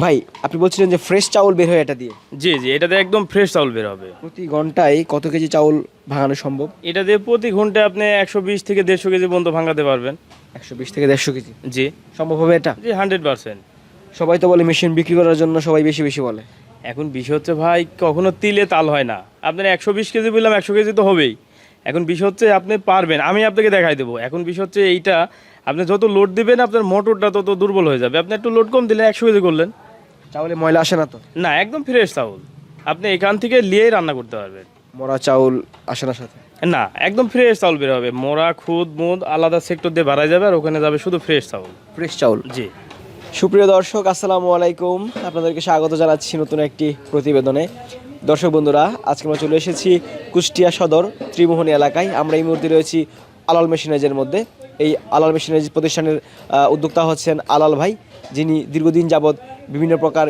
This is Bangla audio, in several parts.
ভাই আপনি বলছিলেন যে ফ্রেশ চাউল বের হয় এটা দিয়ে। জি জি, এটাতে একদম ফ্রেশ চাউল বের হবে। প্রতি ঘন্টায় কত কেজি চাউল ভাঙানো সম্ভব? এটা দিয়ে প্রতি ঘন্টায় আপনি 120 থেকে 150 কেজি পর্যন্ত ভাঙাতে পারবেন। 120 থেকে 150 কেজি জি সম্ভব হবে এটা? জি, 100%। সবাই তো বলে মেশিন বিক্রি করার জন্য সবাই বেশি বেশি বলে। এখন বিষয় হচ্ছে ভাই, কখনো তিলে তাল হয় না। আপনার 120 কেজি বললাম, 100 কেজি তো হবেই। এখন বিষয় হচ্ছে আপনি পারবেন, আমি আপনাকে দেখাই দেবো। এখন বিষয় হচ্ছে এইটা, আপনি যত লোড দিবেন আপনার মোটরটা তত দুর্বল হয়ে যাবে। আপনি একটু লোড কম দিলে 100 কেজি করলেন। চাউলে ময়লা আসে না তো? না, একদম ফ্রেশ চাউল। আপনি এখান থেকে নিয়েই রান্না করতে পারবেন। মরা চাউল আসে না সাথে? না, একদম ফ্রেশ চাউল বের হবে। মোড়া খুদ মুদ আলাদা সেক্টর দিয়ে বাড়াই যাবে, আর ওখানে যাবে শুধু ফ্রেশ চাউল। ফ্রেশ চাউল। জি। সুপ্রিয় দর্শক, আসসালামু আলাইকুম। আপনাদেরকে স্বাগত জানাচ্ছি নতুন একটি প্রতিবেদনে। দর্শক বন্ধুরা, আজকে আমরা চলে এসেছি কুষ্টিয়া সদর ত্রিমোহনী এলাকায়। আমরা এই মুহূর্তে রয়েছি আলাল মেশিনারিজের মধ্যে। এই আলাল মেশিনারিজ প্রতিষ্ঠানের উদ্যোক্তা হচ্ছেন আলাল ভাই, যিনি দীর্ঘদিন যাবৎ বিভিন্ন প্রকার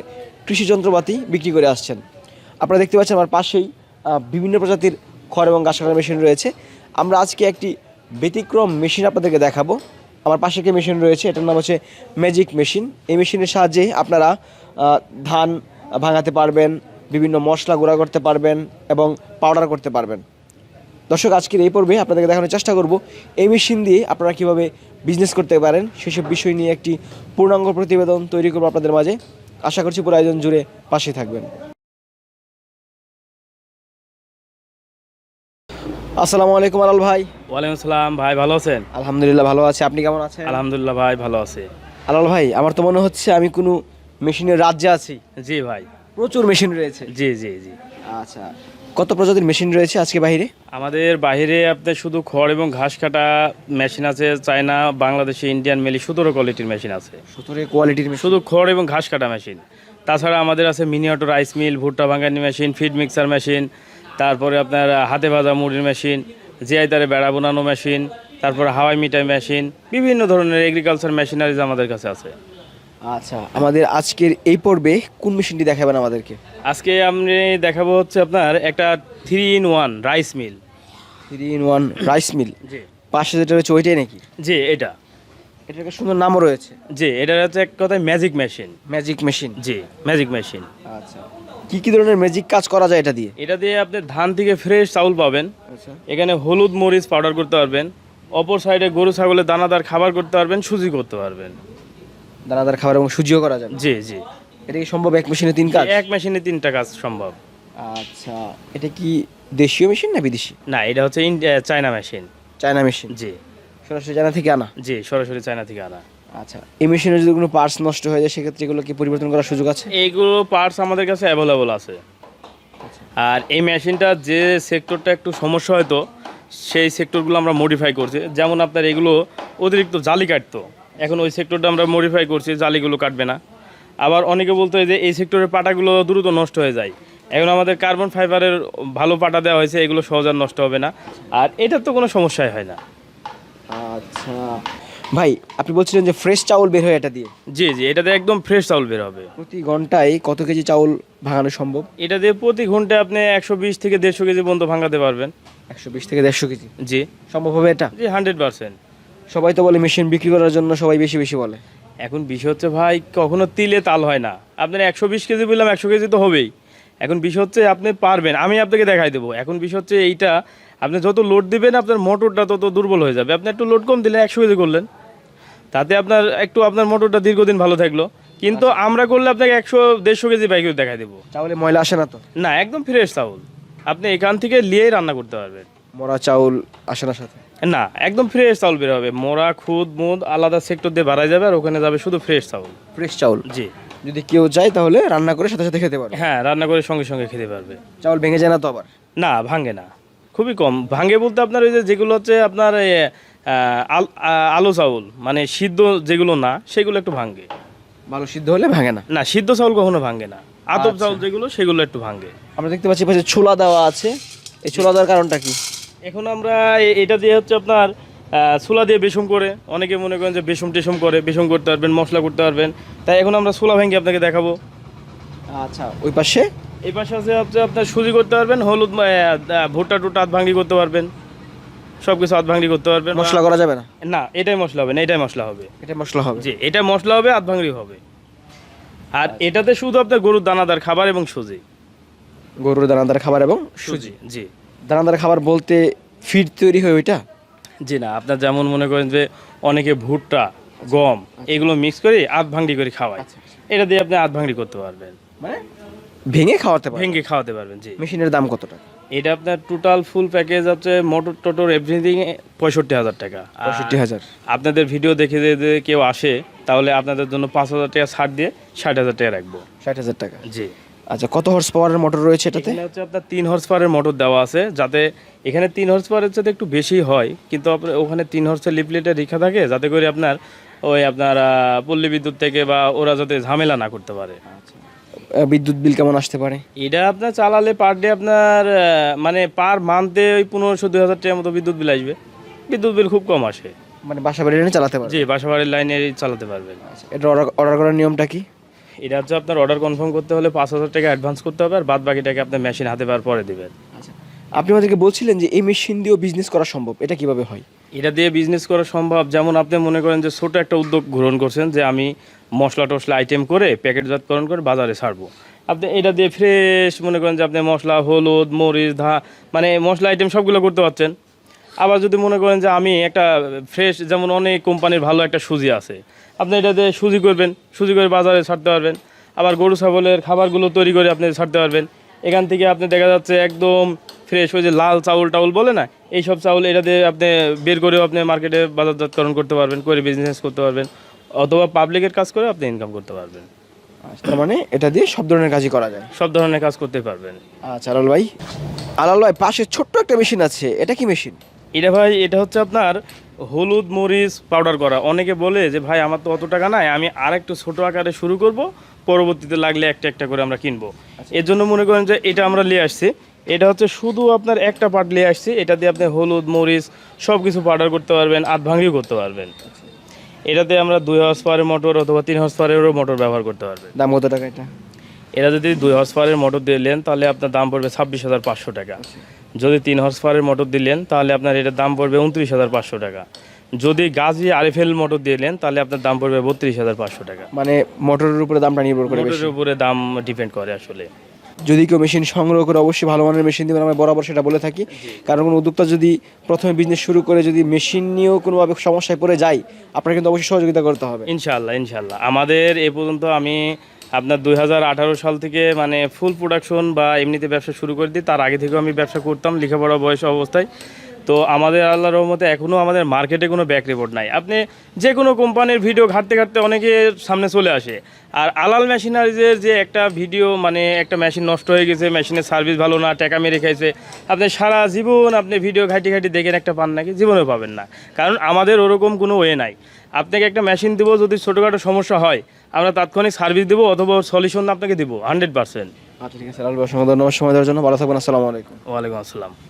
কৃষি যন্ত্রপাতি বিক্রি করে আসছেন। আপনারা দেখতে পাচ্ছেন আমার পাশেই বিভিন্ন প্রজাতির খড় এবং ঘাস কাটার মেশিন রয়েছে। আমরা আজকে একটি ব্যতিক্রম মেশিন আপনাদেরকে দেখাবো। আমার পাশে একটি মেশিন রয়েছে, এটার নাম হচ্ছে ম্যাজিক মেশিন। এই মেশিনের সাহায্যে আপনারা ধান ভাঙাতে পারবেন, বিভিন্ন মশলা গুঁড়া করতে পারবেন এবং পাউডার করতে পারবেন। দর্শক, আজকের এই পর্বে আপনাদেরকে দেখানোর চেষ্টা করব এই মেশিন দিয়ে আপনারা কীভাবে বিজনেস করতে পারেন, সেসব বিষয় নিয়ে একটি পূর্ণাঙ্গ প্রতিবেদন তৈরি করবো আপনাদের মাঝে। আশা করছি পুরো আয়োজন জুড়ে পাশে থাকবেন। আসসালামু আলাইকুম আলাল ভাই। ওয়ালাইকুম আসসালাম ভাই, ভালো আছেন? আলহামদুলিল্লাহ ভালো আছি, আপনি কেমন আছেন? আলহামদুলিল্লাহ ভাই, ভালো আছে। আলাল ভাই, আমার তো মনে হচ্ছে আমি কোনো মেশিনের রাজ্যে আছি। জি ভাই। প্রচুর মেশিন রয়েছে। জি জি জি। আচ্ছা, কত প্রজাতির মেশিন রয়েছে আজকে বাইরে? আমাদের বাইরে আপনার শুধু খড় এবং ঘাস কাটা মেশিন আছে, চায়না, বাংলাদেশি, ইন্ডিয়ান মিলি 17 কোয়ালিটির মেশিন আছে। 17 কোয়ালিটির মেশিন? শুধু খড় এবং ঘাস কাটা মেশিন। তাছাড়া আমাদের আছে মিনি অটো রাইস মিল, ভুট্টা ভাঙানি মেশিন, ফিড মিক্সার মেশিন, তারপরে আপনার হাতে ভাজা মুড়ির মেশিন, জিআই তারে বেড়া বোনানো মেশিন, তারপরে হাওয়াই মিঠাই মেশিন, বিভিন্ন ধরনের এগ্রিকালচার মেশিনারিজ আমাদের কাছে আছে। আচ্ছা, আমাদের আজকের এই পর্বে কোন মেশিনটি দেখাবেন আমাদেরকে? আজকে আমি দেখাবো হচ্ছে আপনার একটা 3-in-1 rice mill. 3-in-1 rice mill? জি। পাশে যেটা রয়েছে ওইটাই নাকি? জি, এটা। এটার একটা সুন্দর নামও রয়েছে। জি, এটা হচ্ছে এক কথায় ম্যাজিক মেশিন। Magic machine? জি, ম্যাজিক মেশিন। আচ্ছা, কি কি ধরনের ম্যাজিক কাজ করা যায় এটা দিয়ে? এটা দিয়ে আপনি ধান থেকে ফ্রেশ চাউল পাবেন। আচ্ছা। এখানে হলুদ মরিচ পাউডার করতে পারবেন। অপর সাইডে গরু ছাগলের দানাদার খাবার করতে পারবেন, সুজি করতে পারবেন। দানাদার খাবার এবং সুজিও করা যাবে? জি জি। এটা কি সম্ভব এক মেশিনে 3 কাজ? এক মেশিনে 3টা কাজ সম্ভব। আচ্ছা, এটা কি দেশীয় মেশিন না বিদেশি? না, এটা হচ্ছে চায়না মেশিন। China machine? জি। সরাসরি চায়না থেকে আনা? জি, সরাসরি চায়না থেকে আনা। আচ্ছা, এই মেশিনের যদি কোনো পার্টস নষ্ট হয়ে যায় সেক্ষেত্রে এগুলো কি পরিবর্তন করার সুযোগ আছে? এইগুলো পার্টস আমাদের কাছে অ্যাভেলেবল আছে। আর এই মেশিনটা যে সেক্টরটা একটু সমস্যা হয়তো, সেই সেক্টরগুলো আমরা মডিফাই করছি। যেমন আপনার এগুলো অতিরিক্ত জালি কাটতো, এখন ওই সেক্টরটা আমরা মডিফাই করছি, জালিগুলো কাটবে না। আবার অনেকে বলতো যে এই সেক্টরের পাটাগুলো দ্রুত নষ্ট হয়ে যায়, এখন আমাদের কার্বন ফাইবারের ভালো পাটা দেওয়া হয়েছে, এগুলো সহজে আর নষ্ট হবে না। আর এটার তো কোনো সমস্যাই হয় না। আচ্ছা ভাই, আপনি বলছিলেন যে ফ্রেশ চাউল বের হয় এটা দিয়ে? জি জি, এটাতে একদম ফ্রেশ চাউল বের হবে। প্রতি ঘন্টায় কত কেজি চাউল ভাঙানো সম্ভব? এটা দিয়ে প্রতি ঘন্টায় আপনি 120 থেকে 150 কেজি পর্যন্ত ভাঙাতে পারবেন। 120 থেকে 150 কেজি জি। সম্ভব হবে এটা? জি, 100%। সবাই তো বলে মেশিন বিক্রি করার জন্য সবাই বেশি বেশি বলে। এখন বিষয় হচ্ছে ভাই, কখনো তিলে তাল হয় না। আপনার 120 কেজি বললাম, 100 কেজি তো হবেই। এখন বিষয় হচ্ছে আপনি পারবেন, আমি আপনাকে দেখাই দেবো। এখন বিষয় হচ্ছে এইটা, আপনি যত লোড দিবেন আপনার মোটরটা তত দুর্বল হয়ে যাবে। আপনি একটু লোড কম দিলে 100 কেজি করলেন, তাতে আপনার মোটরটা দীর্ঘদিন ভালো থাকলো। কিন্তু আমরা করলে আপনাকে 100-150 কেজি বাইক দেখাই দেবো। চাউলে ময়লা আসে না তো? না, একদম ফ্রেশ চাউল। আপনি এখান থেকে নিয়েই রান্না করতে পারবেন। মরা চাউল আসে না সাথে? না, একদম ফ্রেশ চাউল বের হবে। মোড়া খুদ মুদ আলাদা সেক্টর দিয়ে বাড়াই যাবে, আর ওখানে যাবে শুধু ফ্রেশ চাউল। ফ্রেশ চাউল? জি। যদি কেউ চায় তাহলে রান্না করে সাথে সাথে খেতে পারবে? হ্যাঁ, রান্না করে সঙ্গে সঙ্গে খেতে পারবে। চাউল ভেঙে যায় না তো আবার? না, ভাঙে না, খুবই কম ভাঙে। বলতে আপনার ওই যেগুলো হচ্ছে আপনার আলো চাউল, মানে সিদ্ধ যেগুলো না, সেগুলো একটু ভাঙে। ভালো সিদ্ধ হলে ভাঙে না? না, সিদ্ধ চাউল কখনো ভাঙে না। আতপ আচ্ছা। চাউল যেগুলো, সেগুলো একটু ভাঙে। আমরা দেখতে পাচ্ছি পাশে ছোলা দেওয়া আছে। এই ছোলা দেওয়ার কারণটা কি? এখন আমরা এটা দিয়ে হচ্ছে আপনার ছোলা দিয়ে বেসম করে, অনেকে মনে করেন যে বেসম টেসম করে, বেসম করতে পারবেন, মশলা করতে পারবেন। তাই এখন আমরা ছোলা ভেঙে আপনাকে দেখাবো। আচ্ছা, ওই পাশে? এই পাশে আছে হচ্ছে আপনার সুজি করতে পারবেন, হলুদ ভুট্টা টুটা আধ ভাঙি করতে পারবেন, সব কিছু আধ ভাঙি করতে পারবেন। মশলা করা যাবে না? না, এটাই মশলা হবে না, এটাই মশলা হবে। এটা মশলা হবে? জি, এটা মশলা হবে, আধ ভাঙড়ি হবে। আর এটাতে শুধু আপনার গরুর দানাদার খাবার এবং সুজি। গরুর দানাদার খাবার এবং সুজি, জি। দানাদার খাবার বলতে ফিড তৈরি হয় ওইটা? জি না, আপনার যেমন মনে করেন যে অনেকে ভুট্টা, গম এগুলো মিক্স করে আধ ভাঙড়ি করে খাওয়ায়, এটা দিয়ে আপনি আধ ভাঙড়ি করতে পারবেন, মানে ভেঙে খাওয়াতে পারবেন? ভেঙে খাওয়াতে পারবেন, জি। মেশিনের দাম কত টাকা? এটা আপনার টোটাল ফুল প্যাকেজ হচ্ছে মোটর টোটর এভরিথিং 65,000 টাকা। 65,000? আপনাদের ভিডিও দেখে যদি কেউ আসে তাহলে আপনাদের জন্য 5,000 টাকা ছাড় দিয়ে 60,000 টাকা রাখবো। 60,000 টাকা? জি। আচ্ছা, কত হর্স পাওয়ারের মোটর রয়েছে এটাতে? এখানে হচ্ছে আপনার 3 হর্স পাওয়ারের মোটর দেওয়া আছে, যাতে এখানে 3 হর্স পাওয়ারের চাইতে একটু বেশি হয়, কিন্তু আপনার ওখানে 3 হর্সের লিফলেটে লেখা থাকে যাতে করে আপনার ওই আপনার পল্লী বিদ্যুৎ থেকে বা ওরা যাতে ঝামেলা না করতে পারে। বিদ্যুৎ বিল কেমন আসতে পারে? এটা আপনার চালালে পার ডে আপনার মানে পার মান্থে ওই 1500-2000 টাকার মতো বিদ্যুৎ বিল আসবে। বিদ্যুৎ বিল খুব কম আসে, মানে বাসা বাড়ি লাইনে চালাতে পারবে? জি, বাসা বাড়ির লাইনে চালাতে পারবেন। এটা অর্ডার করার নিয়মটা কি? এটা হচ্ছে আপনার অর্ডার কনফার্ম করতে হলে 5,000 টাকা অ্যাডভান্স করতে হবে, আর বাদ বাকিটাকে আপনার মেশিন হাতে পাওয়ার পরে দেবেন। আপনি আমাদেরকে বলছিলেন যে এই মেশিন দিয়েও বিজনেস করা সম্ভব, এটা কিভাবে হয়? এটা দিয়ে বিজনেস করা সম্ভব, যেমন আপনি মনে করেন যে ছোট একটা উদ্যোগ গ্রহণ করছেন যে আমি মশলা টশলা আইটেম করে প্যাকেটজাতকরণ করে বাজারে ছাড়বো। আপনি এটা দিয়ে ফ্রেশ মনে করেন যে আপনি মশলা, হলুদ, মরিচ, মানে মশলা আইটেম সবগুলো করতে পারছেন। আবার যদি মনে করেন যে আমি একটা ফ্রেশ, যেমন অনেক কোম্পানির ভালো একটা সুজি আছে, আপনি এটা দিয়ে সুজি করবেন, সুজি করে বাজারে ছাড়তে পারবেন। আবার গরু ছাগলের খাবারগুলো তৈরি করে আপনি ছাড়তে পারবেন। এখান থেকে আপনি দেখা যাচ্ছে একদম ফ্রেশ, ওই যে লাল চাউল টাউল বলে না, এইসব চাউল এটা দিয়ে আপনি বের করেও আপনি মার্কেটে বাজারজাতকরণ করতে পারবেন, করে বিজনেস করতে পারবেন, অথবা পাবলিকের কাজ করে আপনি ইনকাম করতে পারবেন। তার মানে এটা দিয়ে সব ধরনের কাজই করা যায়? সব ধরনের কাজ করতে পারবেন। আচ্ছা আলাল ভাই পাশে ছোট্ট একটা মেশিন আছে, এটা কি মেশিন? এটা ভাই, এটা হচ্ছে আপনার হলুদ মরিচ পাউডার করা। অনেকে বলে যে ভাই আমার তো অত টাকা নাই, আমি আর একটু ছোটো আকারে শুরু করব, পরবর্তীতে লাগলে একটা একটা করে আমরা কিনবো। এর জন্য মনে করেন যে এটা আমরা নিয়ে আসছি। এটা হচ্ছে শুধু আপনার একটা পার্ট নিয়ে আসছি, এটা দিয়ে আপনি হলুদ মরিচ সব কিছু পাউডার করতে পারবেন, আধ ভাঙিও করতে পারবেন। এটাতে আমরা 2 হর্স পাওয়ারের মোটর অথবা 3 হর্স পাওয়ারেরও মোটর ব্যবহার করতে পারবেন। দাম কত টাকা এটা? এটা যদি 2 হর্স পাওয়ারের মোটর দিলেন তাহলে আপনার দাম পড়বে 26,500 টাকা। যদি 3 হর্স পাওয়ারের মোটর দিলেন তাহলে আপনার এটার দাম পড়বে 29,500 টাকা। যদি গাজি আরএফএল মোটর দিলেন তাহলে আপনার দাম পড়বে 32,500 টাকা। মানে মোটরের উপরে দামটা নির্ভর করে? মোটরের উপরে দাম ডিপেন্ড করে আসলে। যদি কেউ মেশিন সংগ্রহ করে অবশ্যই ভালো মানের মেশিন দেবেন, আমরা বরাবর সেটা বলে থাকি। কারণ কোনো উদ্যোক্তা যদি প্রথমে বিজনেস শুরু করে যদি মেশিন নিয়েও কোনোভাবে সমস্যায় পড়ে যায়, আপনার কিন্তু অবশ্যই সহযোগিতা করতে হবে। ইনশাআল্লাহ ইনশাআল্লাহ। আমাদের এ পর্যন্ত আমি আপনার 2018 সাল থেকে মানে ফুল প্রোডাকশন বা এমনিতে ব্যবসা শুরু করে দিই। তার আগে থেকেও আমি ব্যবসা করতাম লেখাপড়া বয়স অবস্থায়। তো আমাদের আল্লাহর রহমতে এখনও আমাদের মার্কেটে কোনো ব্যাক রিপোর্ট নাই। আপনি যে কোনো কোম্পানির ভিডিও ঘাটতে ঘাটতে অনেকে সামনে চলে আসে, আর আলাল মেশিনারিজের যে একটা ভিডিও, মানে একটা মেশিন নষ্ট হয়ে গেছে, মেশিনের সার্ভিস ভালো না, টাকা মেরে খাইছে, আপনি সারা জীবন আপনি ভিডিও ঘাটি ঘাটি দেখেন একটা পান নাকি? জীবনেও পাবেন না। কারণ আমাদের ওরকম কোনো ওয়ে নাই। আপনাকে একটা মেশিন দেবো, যদি ছোটোখাটো সমস্যা হয় আমরা তাৎক্ষণিক সার্ভিস দেবো অথবা সলিউশন আপনাকে দেবো 100%। আচ্ছা ঠিক আছে আলাল ভাই, অসংখ্য ধন্যবাদ সময় দেওয়ার জন্য। ভালো থাকবেন। আসসালামু আলাইকুম। ওয়ালাইকুম আসসালাম।